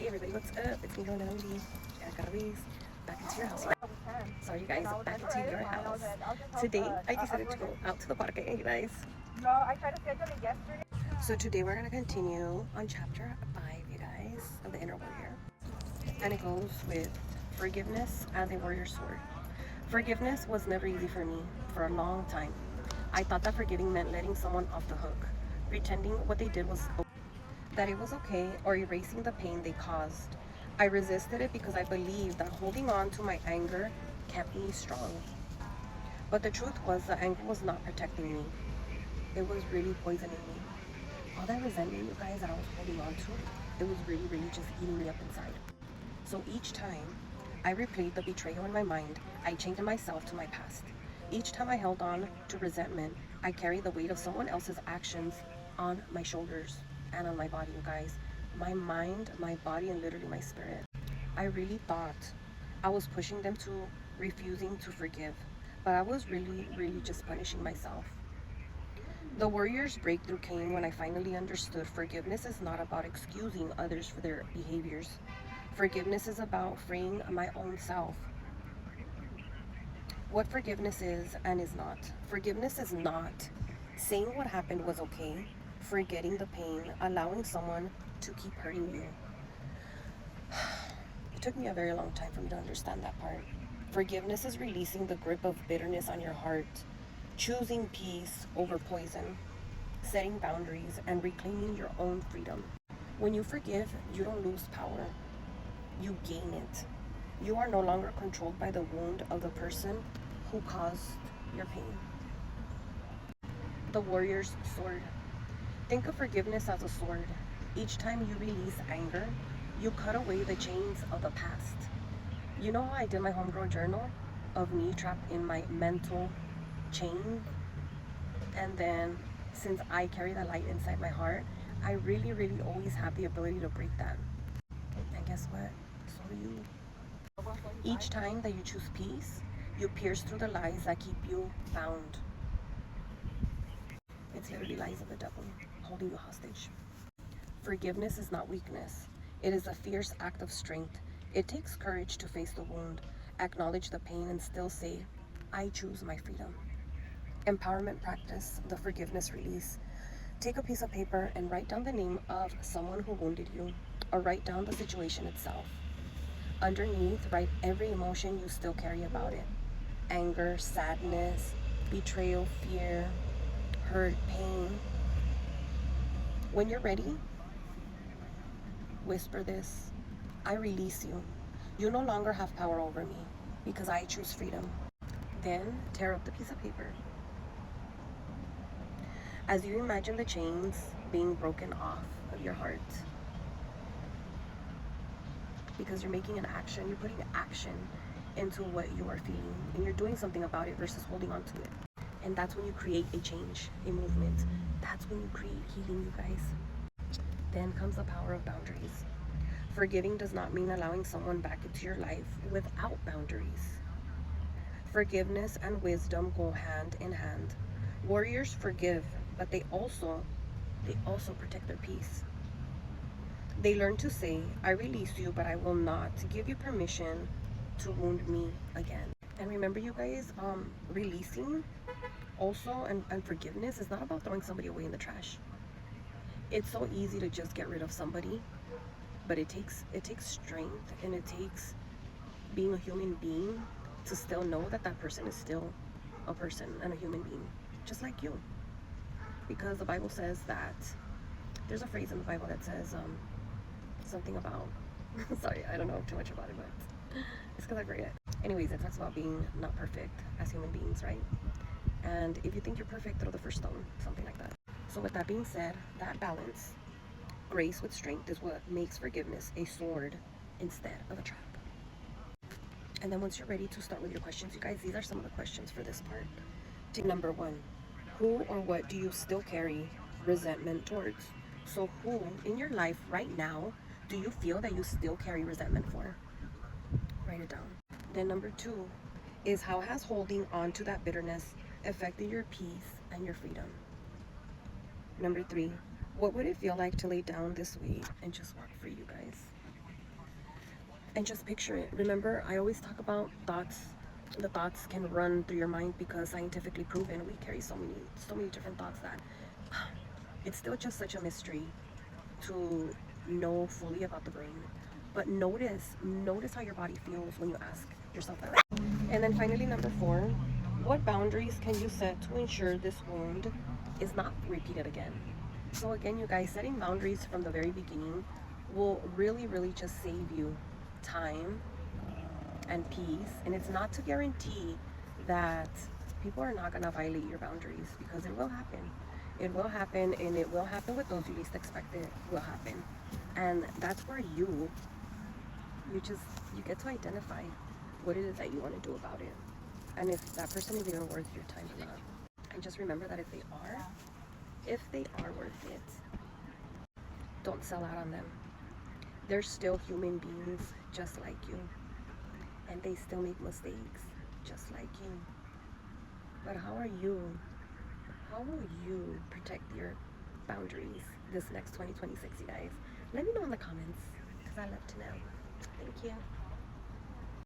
Hey everybody, what's up? It's me, Lona Lady, Erica Ruiz, back into your house. Sorry you guys, back into your house. Today, I decided to go out to the parque, you guys. No, I tried to schedule it yesterday. So today we're going to continue on chapter 5, you guys, of the Inner Warrior. And it goes with forgiveness as a warrior sword. Forgiveness was never easy for me for a long time. I thought that forgiving meant letting someone off the hook, pretending what they did was that it was okay, or erasing the pain they caused. I resisted it because I believed that holding on to my anger kept me strong. But the truth was, the anger was not protecting me. It was really poisoning me. All that resentment, you guys, that I was holding on to, it was really just eating me up inside. So each time I replayed the betrayal in my mind, I chained myself to my past. Each time I held on to resentment, I carried the weight of someone else's actions on my shoulders and on my body, you guys. My mind, my body, and literally my spirit. I really thought I was pushing them to refusing to forgive, but I was really just punishing myself. The warrior's breakthrough came when I finally understood forgiveness is not about excusing others for their behaviors. Forgiveness is about freeing my own self. What forgiveness is and is not. Forgiveness is not saying what happened was okay, forgetting the pain, allowing someone to keep hurting you. It took me a very long time for me to understand that part. Forgiveness is releasing the grip of bitterness on your heart, choosing peace over poison, setting boundaries, and reclaiming your own freedom. When you forgive, you don't lose power, you gain it. You are no longer controlled by the wound of the person who caused your pain. The warrior's sword. Think of forgiveness as a sword. Each time you release anger, you cut away the chains of the past. You know how I did my homegrown journal of me trapped in my mental chain? And then since I carry the light inside my heart, I really always have the ability to break that. And guess what? So do you. Each time that you choose peace, you pierce through the lies that keep you bound. It's literally lies of the devil holding you hostage. Forgiveness is not weakness. It is a fierce act of strength. It takes courage to face the wound, acknowledge the pain, and still say, I choose my freedom. Empowerment practice, the forgiveness release. Take a piece of paper and write down the name of someone who wounded you, or write down the situation itself. Underneath, write every emotion you still carry about it. Anger, sadness, betrayal, fear, hurt, pain. When you're ready, whisper this: I release you. You no longer have power over me because I choose freedom. Then tear up the piece of paper. As you imagine the chains being broken off of your heart, because you're making an action, you're putting action into what you are feeling, and you're doing something about it versus holding on to it. And that's when you create a change, a movement. That's when you create healing, you guys. Then comes the power of boundaries. Forgiving does not mean allowing someone back into your life without boundaries. Forgiveness and wisdom go hand in hand. Warriors forgive, but they also protect their peace. They learn to say, I release you, but I will not give you permission to wound me again. And remember, you guys, releasing also and forgiveness is not about throwing somebody away in the trash. It's so easy to just get rid of somebody, but it takes strength, and it takes being a human being to still know that that person is still a person and a human being, just like you. Because the Bible says that, there's a phrase in the Bible that says something about sorry, I don't know too much about it, but it's because I forget. Anyways, it talks about being not perfect as human beings, right? And if you think you're perfect, throw the first stone, something like that. So with that being said, that balance, grace with strength, is what makes forgiveness a sword instead of a trap. And then once you're ready to start with your questions, you guys, these are some of the questions for this part. Number 1, who or what do you still carry resentment towards? So who in your life right now do you feel that you still carry resentment for? Write it down. Then number 2 is, how has holding on to that bitterness affected your peace and your freedom? Number 3, what would it feel like to lay down this weight and just walk free, you guys? And just picture it. Remember, I always talk about thoughts. The thoughts can run through your mind because scientifically proven we carry so many different thoughts that it's still just such a mystery to know fully about the brain. But notice how your body feels when you ask yourself that. And then finally, number 4, what boundaries can you set to ensure this wound is not repeated again? So again, you guys, setting boundaries from the very beginning will really just save you time and peace. And it's not to guarantee that people are not going to violate your boundaries, because it will happen. It will happen, and it will happen with those you least expect it will happen. And that's where you get to identify what it is that you want to do about it, and if that person is even worth your time or not. And just remember that if they are worth it, don't sell out on them. They're still human beings just like you, and they still make mistakes just like you. But how will you protect your boundaries this next 2026, you guys? Let me know in the comments, because I love to know. Thank you.